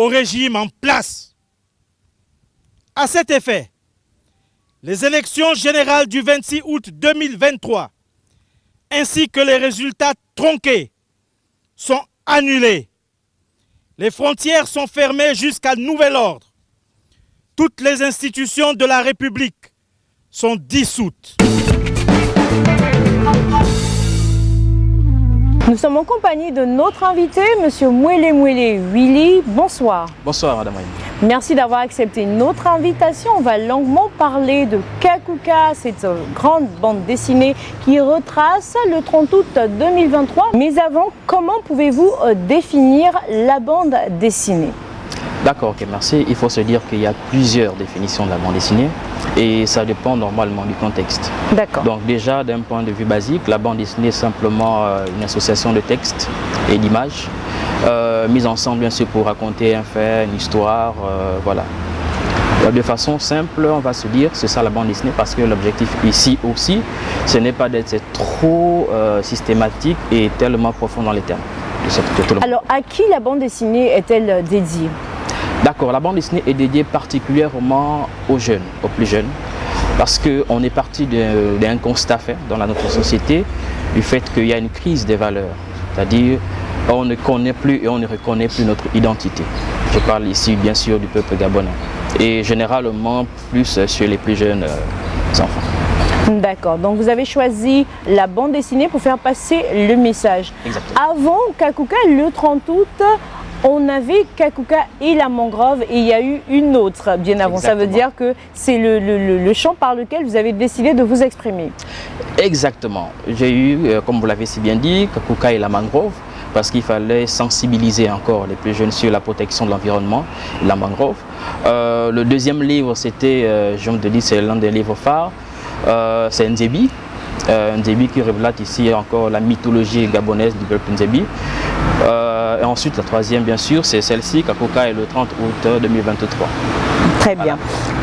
au régime en place. À cet effet, les élections générales du 26 août 2023 ainsi que les résultats tronqués sont annulés. Les frontières sont fermées jusqu'à nouvel ordre. Toutes les institutions de la République sont dissoutes. Nous sommes en compagnie de notre invité, M. Mwele Willy. Bonsoir. Bonsoir, Madame Aïe. Merci d'avoir accepté notre invitation. On va longuement parler de Kakuka, cette grande bande dessinée qui retrace le 30 août 2023. Mais avant, comment pouvez-vous définir la bande dessinée? D'accord, ok, merci. Il faut se dire qu'il y a plusieurs définitions de la bande dessinée et ça dépend normalement du contexte. D'accord. Donc déjà, d'un point de vue basique, la bande dessinée est simplement une association de textes et d'images mises ensemble bien sûr pour raconter un fait, une histoire, voilà. De façon simple, on va se dire c'est ça la bande dessinée parce que l'objectif ici aussi, ce n'est pas d'être trop systématique et tellement profond dans les termes. Alors à qui la bande dessinée est-elle dédiée? D'accord, la bande dessinée est dédiée particulièrement aux jeunes, aux plus jeunes, parce qu'on est parti d'un constat fait dans notre société, du fait qu'il y a une crise des valeurs, c'est-à-dire on ne connaît plus et on ne reconnaît plus notre identité. Je parle ici bien sûr du peuple gabonais et généralement plus sur les plus jeunes enfants. D'accord, donc vous avez choisi la bande dessinée pour faire passer le message. Exactement. Avant Kakuka, le 30 août, on avait Kakuka et la mangrove et il y a eu une autre bien avant. Exactement. Ça veut dire que c'est le champ par lequel vous avez décidé de vous exprimer. Exactement. J'ai eu, comme vous l'avez si bien dit, Kakuka et la mangrove, parce qu'il fallait sensibiliser encore les plus jeunes sur la protection de l'environnement, la mangrove. Le deuxième livre, c'était, je me dis, c'est l'un des livres phares, c'est Nzebi. Nzebi qui relate ici encore la mythologie gabonaise du peuple Nzebi. Et ensuite, la troisième, bien sûr, c'est celle-ci, Kakuka, est le 30 août 2023. Très bien.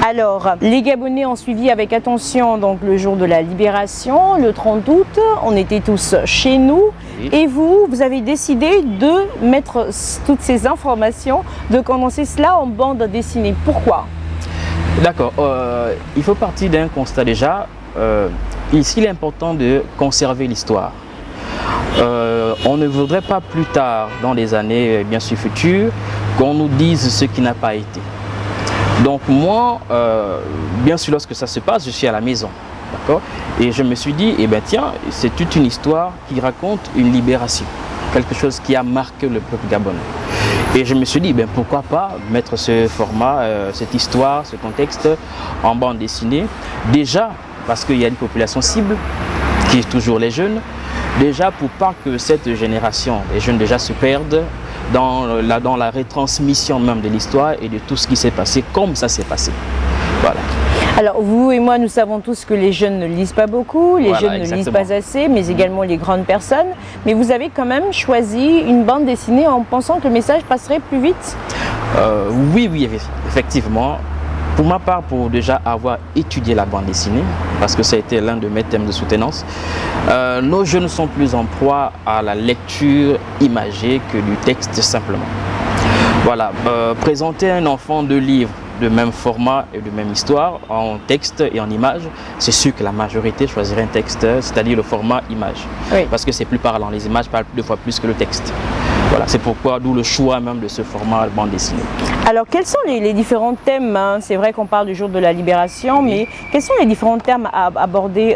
Alors, les Gabonais ont suivi avec attention donc, le jour de la libération, le 30 août. On était tous chez nous. Oui. Et vous avez décidé de mettre toutes ces informations, de condenser cela en bande dessinée. Pourquoi? D'accord. Il faut partir d'un constat déjà. Ici, il est important de conserver l'histoire. On ne voudrait pas plus tard, dans les années bien sûr futures, qu'on nous dise ce qui n'a pas été. Donc moi, bien sûr, lorsque ça se passe, je suis à la maison, d'accord? Et je me suis dit, eh bien tiens, c'est toute une histoire qui raconte une libération, quelque chose qui a marqué le peuple gabonais. Et je me suis dit, ben, pourquoi pas mettre ce format, cette histoire, ce contexte en bande dessinée, déjà parce qu'il y a une population cible, qui est toujours les jeunes, déjà pour pas que cette génération, les jeunes déjà se perdent dans la retransmission même de l'histoire et de tout ce qui s'est passé, comme ça s'est passé. Voilà. Alors vous et moi, nous savons tous que les jeunes ne lisent pas beaucoup, les jeunes ne lisent pas assez, mais également les grandes personnes. Mais vous avez quand même choisi une bande dessinée en pensant que le message passerait plus vite? Oui, effectivement. Pour ma part, pour déjà avoir étudié la bande dessinée, parce que ça a été l'un de mes thèmes de soutenance, nos jeunes sont plus en proie à la lecture imagée que du texte simplement. Voilà, présenter un enfant deux livres de même format et de même histoire, en texte et en image, c'est sûr que la majorité choisirait un texte, c'est-à-dire le format image. Oui. Parce que c'est plus parlant, les images parlent deux fois plus que le texte. Voilà, c'est pourquoi, d'où le choix même de ce format bande dessinée. Alors, quels sont les différents thèmes, hein? C'est vrai qu'on parle du jour de la libération, oui. Mais quels sont les différents thèmes à aborder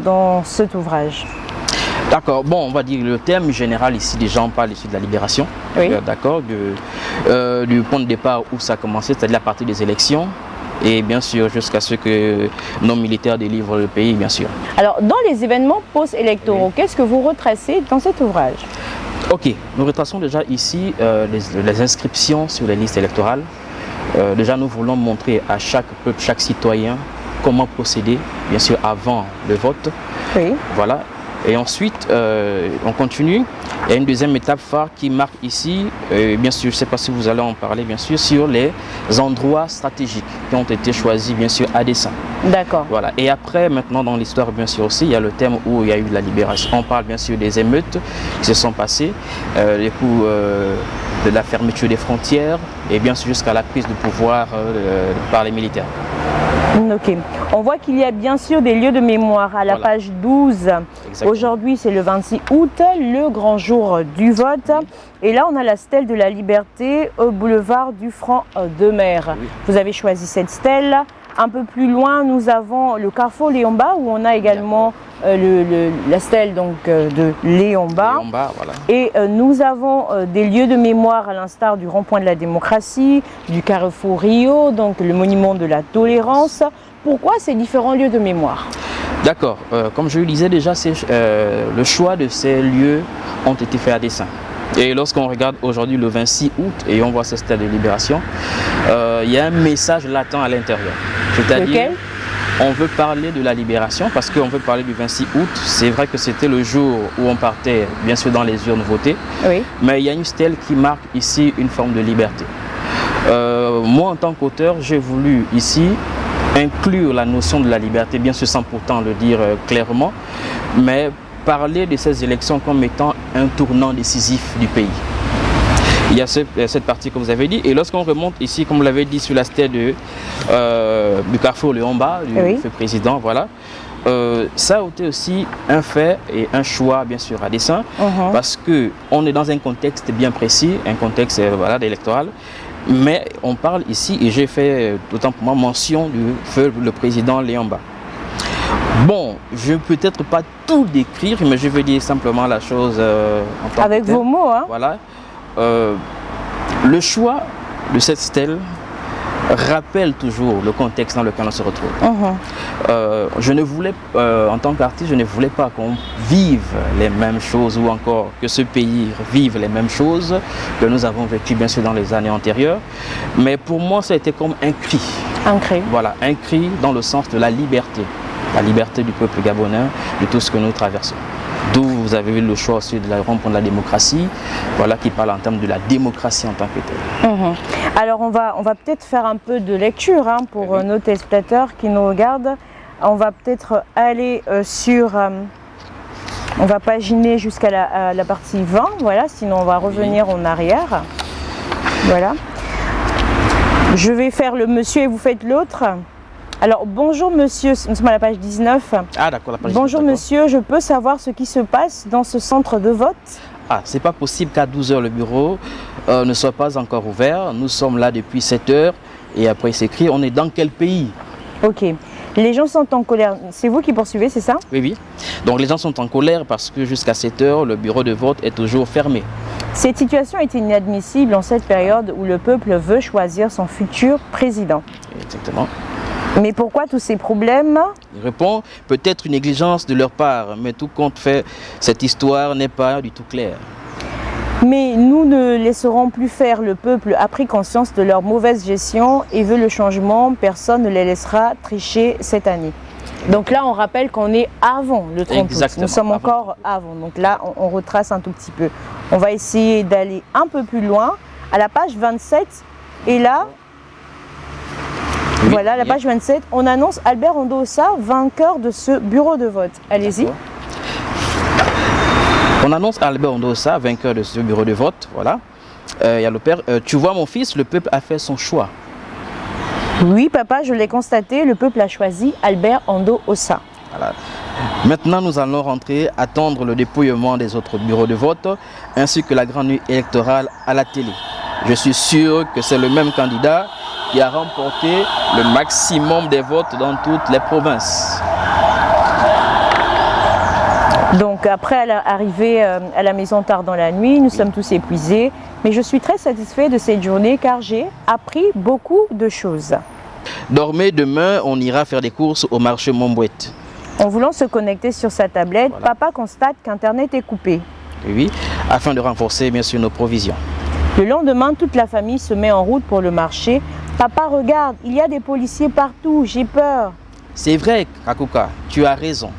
dans cet ouvrage? D'accord, bon, on va dire le thème général ici, déjà on parle ici de la libération, oui. D'accord, du point de départ où ça a commencé, c'est-à-dire à partir des élections, et bien sûr jusqu'à ce que nos militaires délivrent le pays, bien sûr. Alors, dans les événements post-électoraux, oui. Qu'est-ce que vous retracez dans cet ouvrage? Ok, nous retraçons déjà ici les inscriptions sur les listes électorales. Déjà, nous voulons montrer à chaque peuple, chaque citoyen, comment procéder, bien sûr, avant le vote. Oui. Voilà. Et ensuite, on continue. Il y a une deuxième étape phare qui marque ici, bien sûr, je ne sais pas si vous allez en parler, bien sûr, sur les endroits stratégiques qui ont été choisis, bien sûr, à dessein. D'accord. Voilà. Et après, maintenant, dans l'histoire, bien sûr aussi, il y a le thème où il y a eu la libération. On parle bien sûr des émeutes qui se sont passées, les coups de la fermeture des frontières et bien sûr jusqu'à la prise de pouvoir par les militaires. Ok. On voit qu'il y a bien sûr des lieux de mémoire à la Voilà. page 12. Exactement. Aujourd'hui, c'est le 26 août, le grand jour du vote. Et là, on a la stèle de la Liberté au boulevard du Franc de Mer. Oui. Vous avez choisi cette stèle. Un peu plus loin, nous avons le carrefour Léon-Bas où on a également la stèle donc, de Léon-Bas. Léon-Bas, voilà. Et nous avons des lieux de mémoire à l'instar du rond-point de la démocratie, du carrefour Rio, donc le monument de la tolérance. Pourquoi ces différents lieux de mémoire? D'accord. Comme je le disais déjà, le choix de ces lieux ont été faits à dessein. Et lorsqu'on regarde aujourd'hui le 26 août et on voit ces stèles de libération, il y a un message latent à l'intérieur. C'est-à-dire, Lequel? on veut parler de la libération parce qu'on veut parler du 26 août. C'est vrai que c'était le jour où on partait, bien sûr, dans les urnes voter. Oui. Mais il y a une stèle qui marque ici une forme de liberté. Moi, en tant qu'auteur, j'ai voulu ici inclure la notion de la liberté, bien sûr sans pourtant le dire clairement, mais parler de ces élections comme étant un tournant décisif du pays. Il y a cette partie que vous avez dit, et lorsqu'on remonte ici, comme vous l'avez dit, sur la stèle du carrefour Léon-Bas, du Oui. feu président, voilà, ça a été aussi un fait et un choix, bien sûr, à dessein, parce qu'on est dans un contexte bien précis, un contexte voilà, électoral, mais on parle ici, et j'ai fait d'autant pour moi mention du feu le président Léon-Bas. Bon, je ne peux peut-être pas tout décrire, mais je vais dire simplement la chose en tant Avec que telle. vos mots, hein? Voilà. Le choix de cette stèle rappelle toujours le contexte dans lequel on se retrouve. Je ne voulais, en tant qu'artiste, je ne voulais pas qu'on vive les mêmes choses ou encore que ce pays vive les mêmes choses que nous avons vécues bien sûr dans les années antérieures. Mais pour moi, ça a été comme un cri. Un cri. Voilà, un cri dans le sens de la liberté du peuple gabonais, de tout ce que nous traversons. D'où vous avez eu le choix aussi de la rond-point de la démocratie, voilà, qui parle en termes de la démocratie en tant que telle. Alors on va peut-être faire un peu de lecture hein, pour Oui. nos téléspectateurs qui nous regardent. On va peut-être aller on va paginer jusqu'à la partie 20, voilà, sinon on va revenir en arrière. Voilà. Je vais faire le monsieur et vous faites l'autre. Alors bonjour monsieur, nous sommes à la page 19. Ah d'accord, la page Bonjour 19, d'accord. monsieur, je peux savoir ce qui se passe dans ce centre de vote? Ah, c'est pas possible qu'à 12 h le bureau ne soit pas encore ouvert. Nous sommes là depuis 7 h et après il s'écrit, on est dans quel pays? Ok. Les gens sont en colère. C'est vous qui poursuivez, c'est ça? Oui, oui. Donc les gens sont en colère parce que jusqu'à 7 h, le bureau de vote est toujours fermé. Cette situation est inadmissible en cette période où le peuple veut choisir son futur président. Exactement. Mais pourquoi tous ces problèmes? Il répond, peut-être une négligence de leur part, mais tout compte fait, cette histoire n'est pas du tout claire. Mais nous ne laisserons plus faire. Le peuple a pris conscience de leur mauvaise gestion et veut le changement. Personne ne les laissera tricher cette année. Donc là, on rappelle qu'on est avant le 30 août. Exactement, Nous sommes avant. encore avant. Donc là, on retrace un tout petit peu. On va essayer d'aller un peu plus loin. À la page 27, et là, Oui, voilà, la bien. page 27, on annonce Albert Ondossa vainqueur de ce bureau de vote. Allez-y. D'accord. On annonce Albert Ondossa vainqueur de ce bureau de vote. Voilà. Il y a le père. Tu vois mon fils, le peuple a fait son choix. Oui, papa, je l'ai constaté, le peuple a choisi Albert Ondossa. Voilà. Maintenant, nous allons rentrer, attendre le dépouillement des autres bureaux de vote, ainsi que la grande nuit électorale à la télé. Je suis sûr que c'est le même candidat qui a remporté le maximum des votes dans toutes les provinces. Donc après arriver à la maison tard dans la nuit, nous sommes tous épuisés, mais je suis très satisfait de cette journée car j'ai appris beaucoup de choses. Dormez, demain, on ira faire des courses au marché Montbouette. En voulant se connecter sur sa tablette, Voilà. papa constate qu'Internet est coupé. Oui, afin de renforcer bien sûr nos provisions. Le lendemain, toute la famille se met en route pour le marché. Papa, regarde, il y a des policiers partout, j'ai peur. C'est vrai, Kakuka, tu as raison.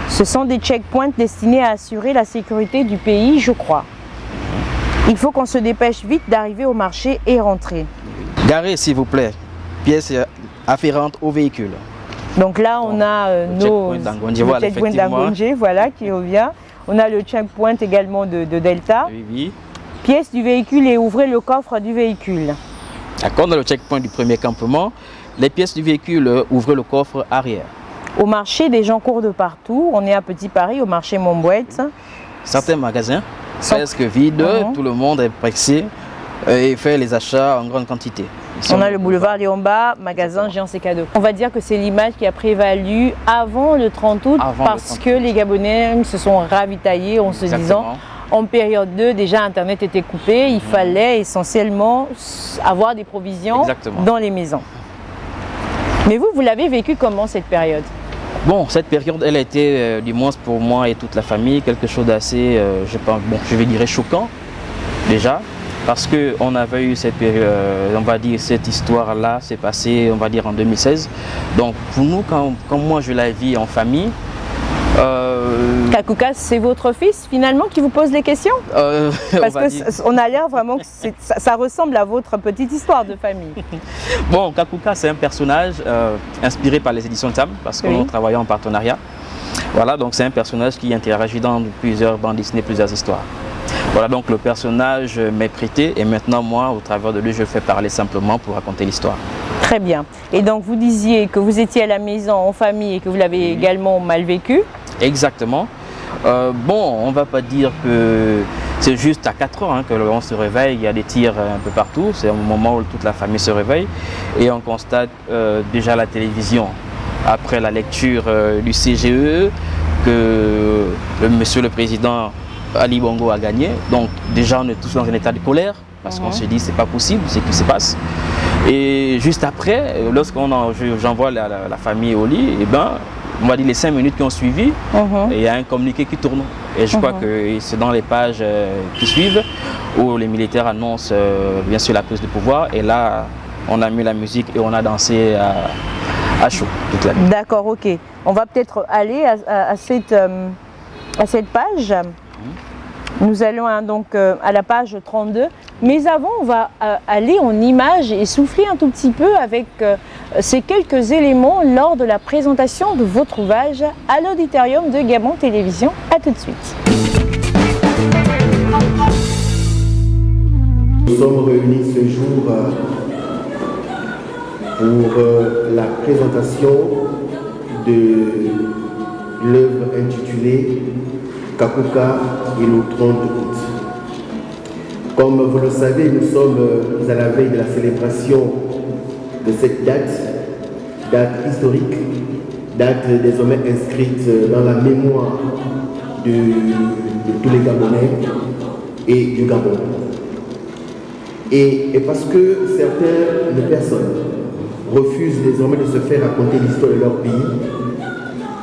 Ce sont des checkpoints destinés à assurer la sécurité du pays, je crois. Il faut qu'on se dépêche vite d'arriver au marché et rentrer. Garez, s'il vous plaît, pièces afférentes au véhicule. Donc là, on a nos checkpoint d'Angonje, voilà, checkpoint effectivement. d'Angonje, voilà, qui revient. On a le checkpoint également de Delta. Oui, oui. Pièce du véhicule et ouvrez le coffre du véhicule. D'accord, dans le checkpoint du premier campement, les pièces du véhicule ouvrent le coffre arrière. Au marché, des gens courent de partout. On est à Petit Paris, au marché Montbouette. Certains magasins Sont- presque vides, Mhm. tout le monde est pressé et fait les achats en grande quantité. Ici, On a le boulevard Léon Bas, magasin Géant C cadeaux. On va dire que c'est l'image qui a prévalu avant le 30 août Avant le parce 30 août. que les Gabonais se sont ravitaillés en se disant Exactement. en période 2, déjà Internet était coupé, il fallait essentiellement avoir des provisions Exactement. dans les maisons. Mais vous l'avez vécu comment cette période? Bon, cette période, elle a été, du moins pour moi et toute la famille, quelque chose d'assez, je pense, bon, je vais dire choquant, déjà, parce qu'on avait eu cette période, on va dire, cette histoire-là, s'est passée, on va dire, en 2016. Donc, pour nous, quand moi je la vis en famille, Kakoukas, c'est votre fils finalement qui vous pose les questions? on Parce va dire- qu'on a l'air vraiment que ça ressemble à votre petite histoire de famille. Bon, Kakouka, c'est un personnage inspiré par les éditions TAM, parce qu'on Oui. travaille en partenariat. Voilà, donc c'est un personnage qui interagit dans plusieurs bandes dessinées, plusieurs histoires. Voilà, donc le personnage m'est prêté et maintenant moi, au travers de lui, je le fais parler simplement pour raconter l'histoire. Très bien. Et donc vous disiez que vous étiez à la maison en famille et que vous l'avez également mal vécu. Exactement. Bon, on va pas dire que c'est juste à 4 heures que l'on se réveille, il y a des tirs un peu partout, c'est au moment où toute la famille se réveille et on constate déjà la télévision, après la lecture du CGE, que monsieur le président Ali Bongo a gagné. Donc déjà on est tous dans un état de colère parce qu'on se dit c'est pas possible ce qui se passe. Et juste après, j'envoie la famille au lit, et ben on va dire les 5 minutes qui ont suivi, et il y a un communiqué qui tourne. Et je crois que c'est dans les pages qui suivent où les militaires annoncent bien sûr la prise de pouvoir. Et là, on a mis la musique et on a dansé à chaud toute la nuit. D'accord, ok. On va peut-être aller à cette page. Nous allons donc à la page 32. Mais avant, on va aller en images et souffler un tout petit peu avec ces quelques éléments lors de la présentation de votre ouvrage à l'auditorium de Gabon Télévision. A tout de suite. Nous sommes réunis ce jour pour la présentation de l'œuvre intitulée Kakouka et le 30 août. Comme vous le savez, nous sommes à la veille de la célébration de cette date historique, date désormais inscrite dans la mémoire de tous les Gabonais et du Gabon. Et parce que certaines personnes refusent désormais de se faire raconter l'histoire de leur pays,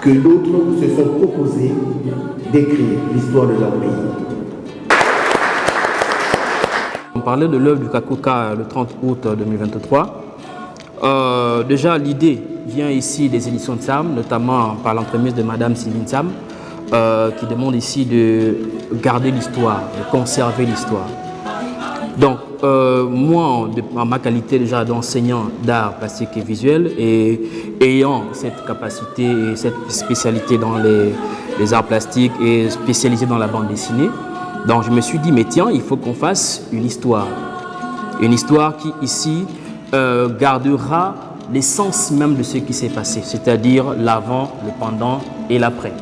que d'autres se sont proposés d'écrire l'histoire de leur pays. On parlait de l'œuvre du Kakouka le 30 août 2023. Déjà, l'idée vient ici des éditions de Sam, notamment par l'entremise de Madame Sylvine Sam, qui demande ici de garder l'histoire, de conserver l'histoire. Donc, moi, en ma qualité déjà d'enseignant d'art plastique et visuel, et ayant cette capacité et cette spécialité dans les arts plastiques et spécialisé dans la bande dessinée, donc je me suis dit, mais tiens, il faut qu'on fasse une histoire. Une histoire qui, ici, gardera l'essence même de ce qui s'est passé, c'est-à-dire l'avant, le pendant et l'après.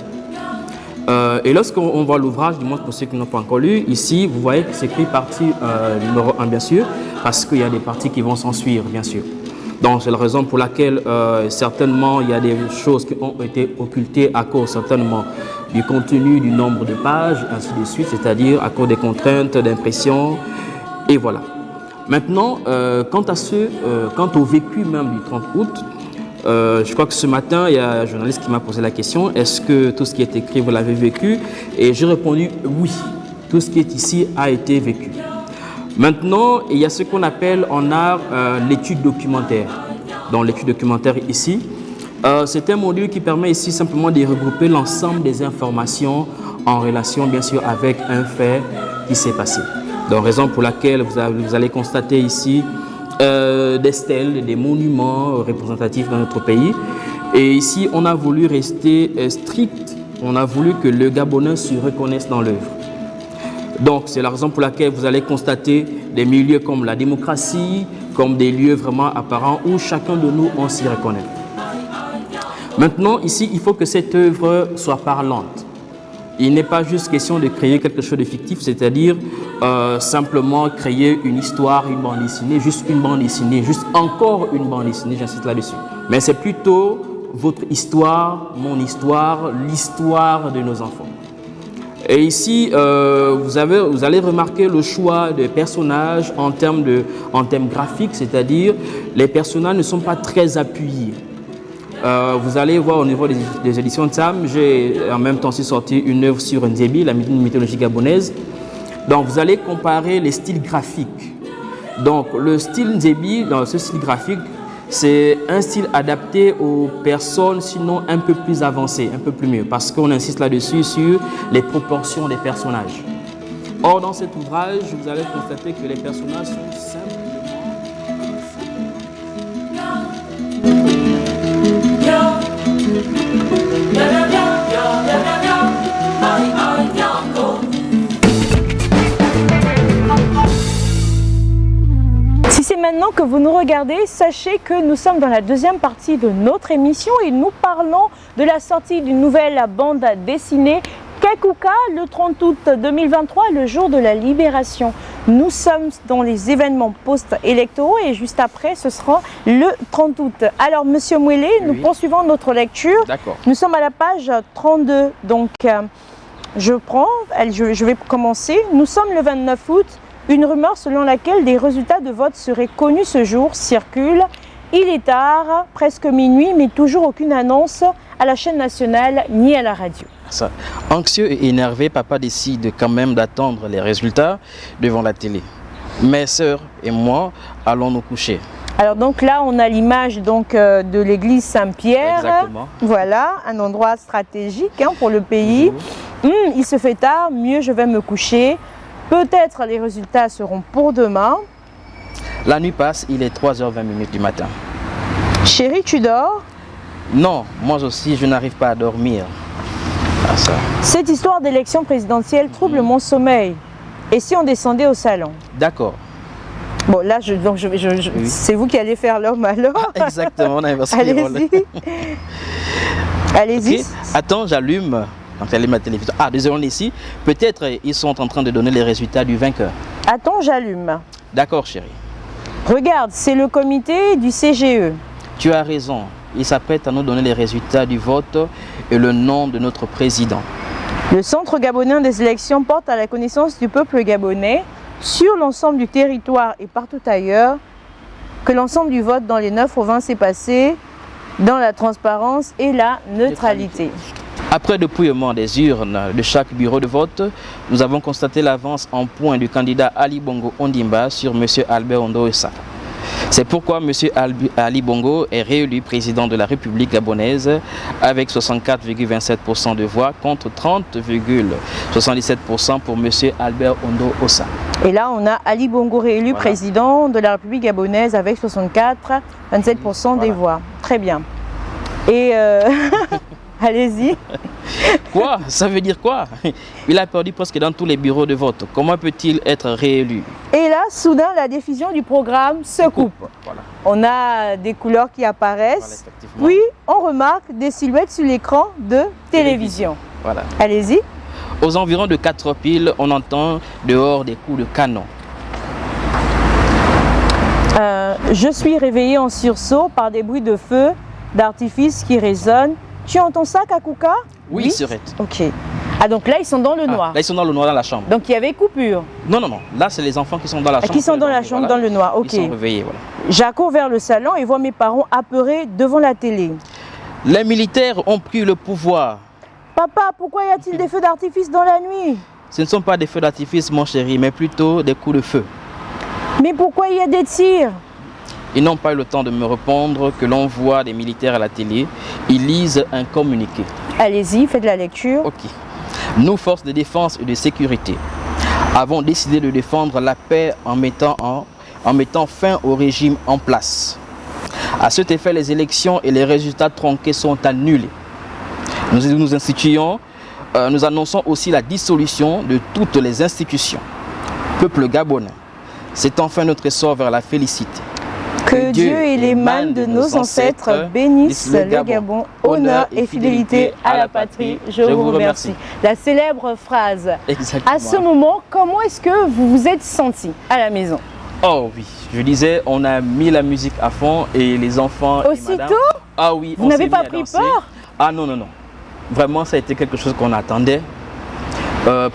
Et lorsqu'on voit l'ouvrage, du moins pour ceux qui n'ont pas encore lu, ici, vous voyez que c'est écrit partie numéro 1, bien sûr, parce qu'il y a des parties qui vont s'en suivre, bien sûr. Donc, c'est la raison pour laquelle, certainement, il y a des choses qui ont été occultées à cause, certainement, du contenu, du nombre de pages, ainsi de suite, c'est-à-dire à cause des contraintes d'impression, et voilà. Maintenant, quant au vécu même du 30 août, je crois que ce matin, il y a un journaliste qui m'a posé la question, est-ce que tout ce qui est écrit, vous l'avez vécu? Et j'ai répondu oui, tout ce qui est ici a été vécu. Maintenant, il y a ce qu'on appelle en art l'étude documentaire. Donc l'étude documentaire ici, c'est un module qui permet ici simplement de regrouper l'ensemble des informations en relation bien sûr avec un fait qui s'est passé. Donc raison pour laquelle vous allez constater ici des stèles, des monuments représentatifs dans notre pays. Et ici, on a voulu rester strict. On a voulu que le Gabonais se reconnaisse dans l'œuvre. Donc, c'est la raison pour laquelle vous allez constater des milieux comme la démocratie, comme des lieux vraiment apparents où chacun de nous, on s'y reconnaît. Maintenant, ici, il faut que cette œuvre soit parlante. Il n'est pas juste question de créer quelque chose de fictif, c'est-à-dire simplement créer une histoire, une bande dessinée, juste une bande dessinée, juste encore une bande dessinée, j'insiste là-dessus. Mais c'est plutôt votre histoire, mon histoire, l'histoire de nos enfants. Et ici, vous allez remarquer le choix des personnages en termes graphiques, c'est-à-dire les personnages ne sont pas très appuyés. Vous allez voir au niveau des éditions TAM, j'ai en même temps aussi sorti une œuvre sur Nzebi, la mythologie gabonaise. Donc vous allez comparer les styles graphiques. Donc le style Nzebi, dans ce style graphique, c'est un style adapté aux personnes, sinon un peu plus avancées, un peu plus mieux, parce qu'on insiste là-dessus sur les proportions des personnages. Or, dans cet ouvrage, vous allez constater que les personnages sont simplement... Si c'est maintenant que vous nous regardez, sachez que nous sommes dans la deuxième partie de notre émission et nous parlons de la sortie d'une nouvelle bande dessinée Kakuka le 30 août 2023, le jour de la libération. Nous sommes dans les événements post-électoraux et juste après, ce sera le 30 août. Alors, Monsieur Mouélé, oui. Nous poursuivons notre lecture. D'accord. Nous sommes à la page 32. Donc, je vais commencer. Nous sommes le 29 août. Une rumeur selon laquelle des résultats de vote seraient connus ce jour circule. Il est tard, presque minuit, mais toujours aucune annonce à la chaîne nationale ni à la radio. Ça. Anxieux et énervé, papa décide quand même d'attendre les résultats devant la télé. Mes sœurs et moi allons nous coucher. Alors donc là, on a l'image de l'église Saint-Pierre. Exactement. Voilà, un endroit stratégique pour le pays. Il se fait tard, mieux je vais me coucher. Peut-être les résultats seront pour demain. La nuit passe, il est 3h20 du matin. Chérie, tu dors? Non, moi aussi, je n'arrive pas à dormir. Ah, ça. Cette histoire d'élection présidentielle trouble mon sommeil. Et si on descendait au salon? D'accord. Bon, là, oui. C'est vous qui allez faire l'homme alors? Ah, exactement, on a inversé les rôles. Allez-y. Okay. Attends, j'allume. Donc, j'allume ma télévision. Ah, désolé ici. Peut-être ils sont en train de donner les résultats du vainqueur. Attends, j'allume. D'accord, chérie. Regarde, c'est le comité du CGE. Tu as raison. Il s'apprête à nous donner les résultats du vote et le nom de notre président. Le Centre gabonais des élections porte à la connaissance du peuple gabonais, sur l'ensemble du territoire et partout ailleurs, que l'ensemble du vote dans les 9 provinces s'est passé dans la transparence et la neutralité. Après dépouillement des urnes de chaque bureau de vote, nous avons constaté l'avance en points du candidat Ali Bongo Ondimba sur M. Albert Ondo Essa. C'est pourquoi M. Ali Bongo est réélu président de la République gabonaise avec 64,27% de voix contre 30,77% pour M. Albert Ondo Essa. Et là, on a Ali Bongo réélu président de la République gabonaise avec 64,27% des voix. Très bien. Et allez-y. Quoi? Ça veut dire quoi? Il a perdu presque dans tous les bureaux de vote. Comment peut-il être réélu? Et là, soudain, la diffusion du programme se coupe. Voilà. On a des couleurs qui apparaissent. Voilà, puis, on remarque des silhouettes sur l'écran de télévision. Voilà. Allez-y. Aux environs de 4 heures pile, on entend dehors des coups de canon. Je suis réveillée en sursaut par des bruits de feu, d'artifice qui résonnent. Tu entends ça, Kakuka? Oui, sœurette. Ok. Ah, donc là, ils sont dans le noir. Là, ils sont dans le noir, dans la chambre. Donc, il y avait coupure. Non. Là, c'est les enfants qui sont dans la chambre. Qui sont dans la chambre, dans le noir. Ok. Ils sont réveillés, voilà. J'accours vers le salon et vois mes parents apeurés devant la télé. Les militaires ont pris le pouvoir. Papa, pourquoi y a-t-il des feux d'artifice dans la nuit? Ce ne sont pas des feux d'artifice, mon chéri, mais plutôt des coups de feu. Mais pourquoi il y a des tirs? Ils n'ont pas eu le temps de me répondre que l'on voit des militaires à la télé. Ils lisent un communiqué. Allez-y, faites la lecture. Ok. Nous, forces de défense et de sécurité, avons décidé de défendre la paix en mettant fin au régime en place. À cet effet, les élections et les résultats tronqués sont annulés. Nous instituons, nous annonçons aussi la dissolution de toutes les institutions. Peuple gabonais, c'est enfin notre essor vers la félicité. Que Dieu et les mânes de nos ancêtres bénissent le Gabon. Honneur et fidélité à la patrie. Je vous remercie. La célèbre phrase. Exactement. À ce moment, comment est-ce que vous vous êtes senti à la maison? Oh oui, je disais, on a mis la musique à fond et les enfants. Aussitôt? Ah oui. Vous n'avez pas pris peur? Ah non, non, non. Vraiment, ça a été quelque chose qu'on attendait.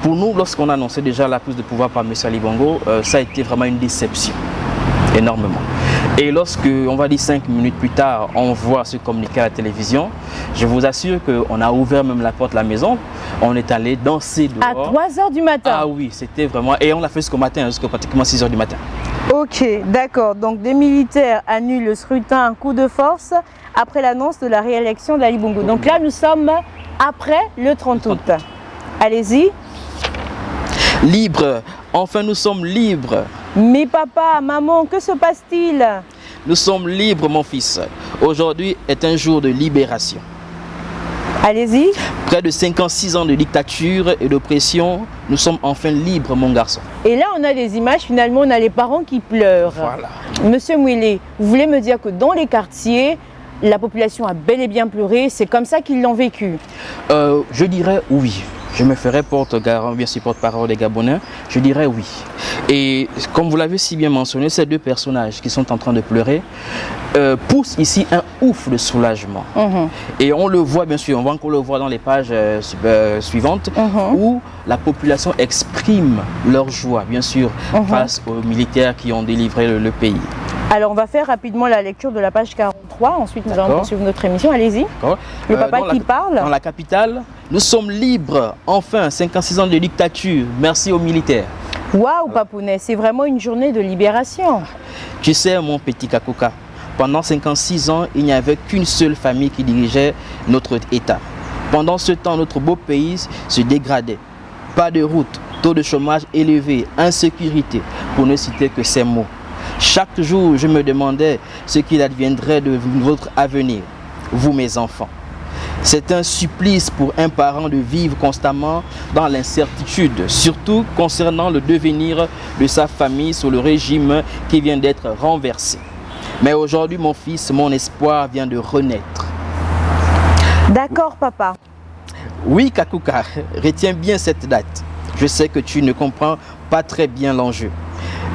Pour nous, lorsqu'on annonçait déjà la prise de pouvoir par M. Ali Bongo, ça a été vraiment une déception, énormément. Et lorsque, on va dire 5 minutes plus tard, on voit ce communiqué à la télévision, je vous assure qu'on a ouvert même la porte de la maison, on est allé danser dehors. À 3 h du matin? Ah oui, c'était vraiment... Et on l'a fait jusqu'au matin, jusqu'à pratiquement 6 h du matin. Ok, d'accord. Donc des militaires annulent le scrutin un coup de force après l'annonce de la réélection d'Ali Bongo. Donc là, nous sommes après le 30 août. Allez-y. Libre, enfin nous sommes libres. Mais papa, maman, que se passe-t-il? Nous sommes libres, mon fils. Aujourd'hui est un jour de libération. Allez-y. Près de 56 ans de dictature et d'oppression, nous sommes enfin libres, mon garçon. Et là, on a des images, finalement, on a les parents qui pleurent. Voilà. Monsieur Mouélé, vous voulez me dire que dans les quartiers, la population a bel et bien pleuré, c'est comme ça qu'ils l'ont vécu? Je dirais oui. Je me ferai porte-garant, bien sûr porte-parole des Gabonais, je dirais oui. Et comme vous l'avez si bien mentionné, ces deux personnages qui sont en train de pleurer poussent ici un ouf de soulagement. Et on le voit bien sûr, on va encore le voir dans les pages suivantes, où la population exprime leur joie, bien sûr, face aux militaires qui ont délivré le pays. Alors on va faire rapidement la lecture de la page 43, ensuite nous allons poursuivre notre émission, allez-y. Le papa qui parle. Dans la capitale, nous sommes libres, enfin, 56 ans de dictature, merci aux militaires. Waouh Papounet, c'est vraiment une journée de libération. Tu sais mon petit Kakuka, pendant 56 ans, il n'y avait qu'une seule famille qui dirigeait notre État. Pendant ce temps, notre beau pays se dégradait. Pas de route, taux de chômage élevé, insécurité, pour ne citer que ces mots. Chaque jour, je me demandais ce qu'il adviendrait de votre avenir, vous mes enfants. C'est un supplice pour un parent de vivre constamment dans l'incertitude, surtout concernant le devenir de sa famille sous le régime qui vient d'être renversé. Mais aujourd'hui, mon fils, mon espoir vient de renaître. D'accord, papa. Oui, Kakuka, retiens bien cette date. Je sais que tu ne comprends pas très bien l'enjeu.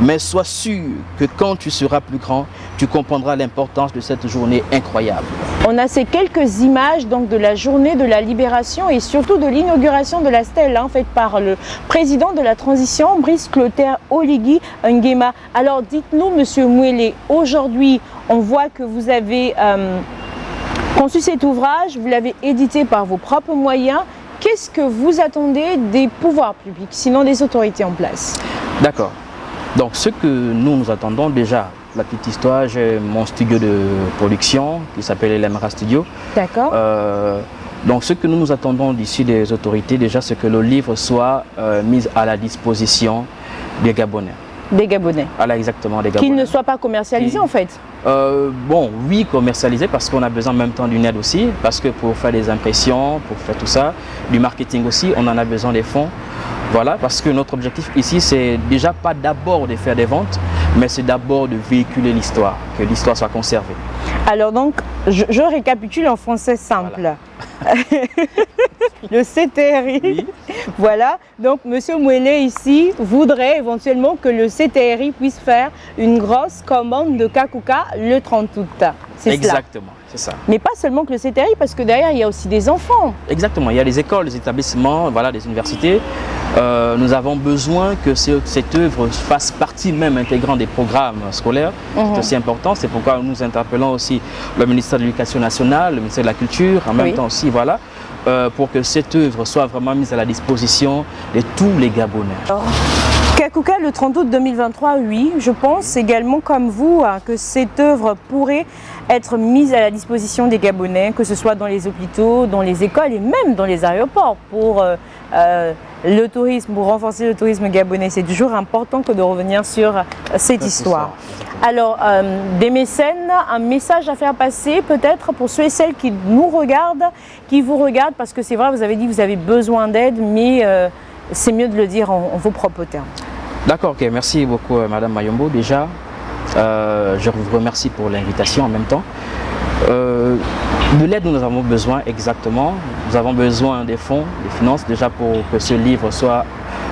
Mais sois sûr que quand tu seras plus grand, tu comprendras l'importance de cette journée incroyable. On a ces quelques images donc, de la journée de la libération et surtout de l'inauguration de la stèle faite par le président de la transition, Brice Clotaire Oligui Nguema. Alors dites-nous, monsieur Mouélé, aujourd'hui, on voit que vous avez conçu cet ouvrage, vous l'avez édité par vos propres moyens. Qu'est-ce que vous attendez des pouvoirs publics, sinon des autorités en place? D'accord. Donc ce que nous attendons déjà, la petite histoire, j'ai mon studio de production qui s'appelle l'Emra Studio. D'accord. Donc ce que nous attendons d'ici des autorités déjà, c'est que le livre soit mis à la disposition des Gabonais. Des Gabonais. Voilà, exactement, des Gabonais. Qu'il ne soit pas commercialisé en fait. Bon, oui, commercialisé parce qu'on a besoin en même temps d'une aide aussi, parce que pour faire des impressions, pour faire tout ça, du marketing aussi, on en a besoin des fonds. Voilà, parce que notre objectif ici, c'est déjà pas d'abord de faire des ventes, mais c'est d'abord de véhiculer l'histoire, que l'histoire soit conservée. Alors donc, je récapitule en français simple. Voilà. Le CTRI, oui. Voilà, donc monsieur Mouélé ici voudrait éventuellement que le CTRI puisse faire une grosse commande de Kakuka le 30 août. C'est exactement, c'est ça. Mais pas seulement que le CTRI, parce que derrière il y a aussi des enfants. Exactement, il y a des écoles, des établissements, voilà, des universités. Nous avons besoin que cette œuvre fasse partie même intégrante des programmes scolaires. C'est aussi important, c'est pourquoi nous interpellons aussi le ministère de l'Éducation nationale, le ministère de la Culture, en même temps aussi, voilà, pour que cette œuvre soit vraiment mise à la disposition de tous les Gabonais. Kakuka, le 30 août 2023, oui, je pense également comme vous que cette œuvre pourrait être mise à la disposition des Gabonais, que ce soit dans les hôpitaux, dans les écoles et même dans les aéroports pour le tourisme, pour renforcer le tourisme gabonais, c'est toujours important que de revenir sur cette histoire. Alors, des mécènes, un message à faire passer peut-être pour ceux et celles qui nous regardent, qui vous regardent, parce que c'est vrai, vous avez dit que vous avez besoin d'aide, mais c'est mieux de le dire en vos propres termes. D'accord, ok, merci beaucoup Madame Mayombo. Déjà, je vous remercie pour l'invitation en même temps. De l'aide, nous avons besoin exactement. Nous avons besoin des fonds, des finances, déjà pour que ce livre soit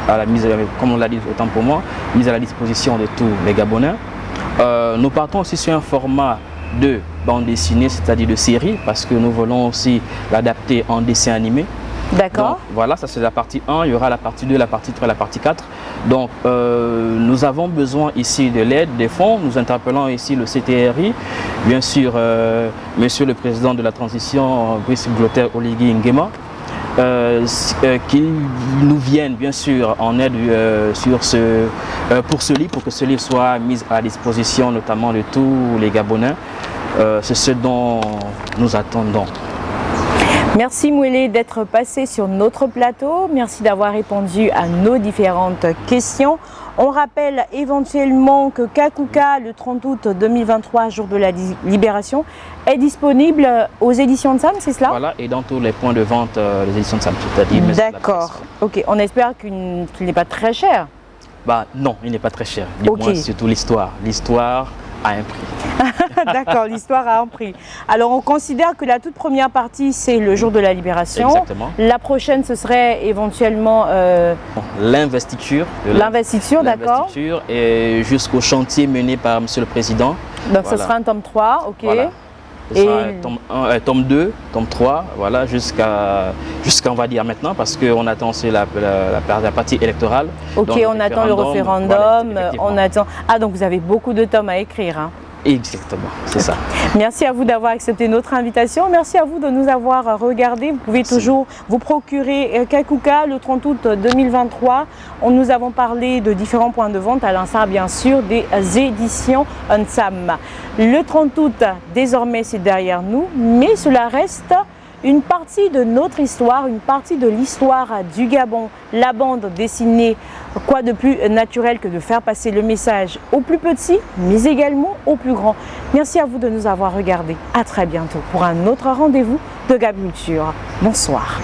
à la mise, comme on l'a dit autant pour moi, mise à la disposition de tous les Gabonais. Nous partons aussi sur un format de bande dessinée, c'est-à-dire de série, parce que nous voulons aussi l'adapter en dessin animé. D'accord. Voilà, ça c'est la partie 1, il y aura la partie 2, la partie 3, la partie 4. Donc nous avons besoin ici de l'aide, des fonds. Nous interpellons ici le CTRI, bien sûr Monsieur le Président de la Transition, Brice Glotter Oligui Nguema, qui nous viennent bien sûr en aide pour ce livre, pour que ce livre soit mis à disposition notamment de tous les Gabonais. C'est ce dont nous attendons. Merci Mouélé d'être passé sur notre plateau. Merci d'avoir répondu à nos différentes questions. On rappelle éventuellement que Kakuka, le 30 août 2023, jour de la libération, est disponible aux éditions de Sam, c'est cela? Voilà, et dans tous les points de vente des éditions de Sam, c'est-à-dire. D'accord. Ok, on espère qu'il n'est pas très cher. Bah non, il n'est pas très cher. Okay. C'est surtout l'histoire. L'histoire a un prix. D'accord, l'histoire a un prix. Alors on considère que la toute première partie c'est le jour de la libération. Exactement. La prochaine ce serait éventuellement l'investiture. L'investiture, d'accord. L'investiture et jusqu'au chantier mené par Monsieur le Président. Donc voilà. Ce sera un tome 3, ok. Voilà. Et tome 1, tome 2, tome 3, voilà, jusqu'à on va dire maintenant, parce qu'on attend aussi la partie électorale. Ok, donc, on attend le référendum, voilà, on attend... Ah, donc vous avez beaucoup de tomes à écrire, hein. Exactement, c'est ça. Merci à vous d'avoir accepté notre invitation. Merci à vous de nous avoir regardés. Vous pouvez toujours vous procurer Kakuka le 30 août 2023. Nous avons parlé de différents points de vente, à l'instar bien sûr des éditions Nsam. Le 30 août, désormais, c'est derrière nous, mais cela reste une partie de notre histoire, une partie de l'histoire du Gabon. La bande dessinée, quoi de plus naturel que de faire passer le message aux plus petits, mais également aux plus grands. Merci à vous de nous avoir regardés. À très bientôt pour un autre rendez-vous de Gab Culture. Bonsoir.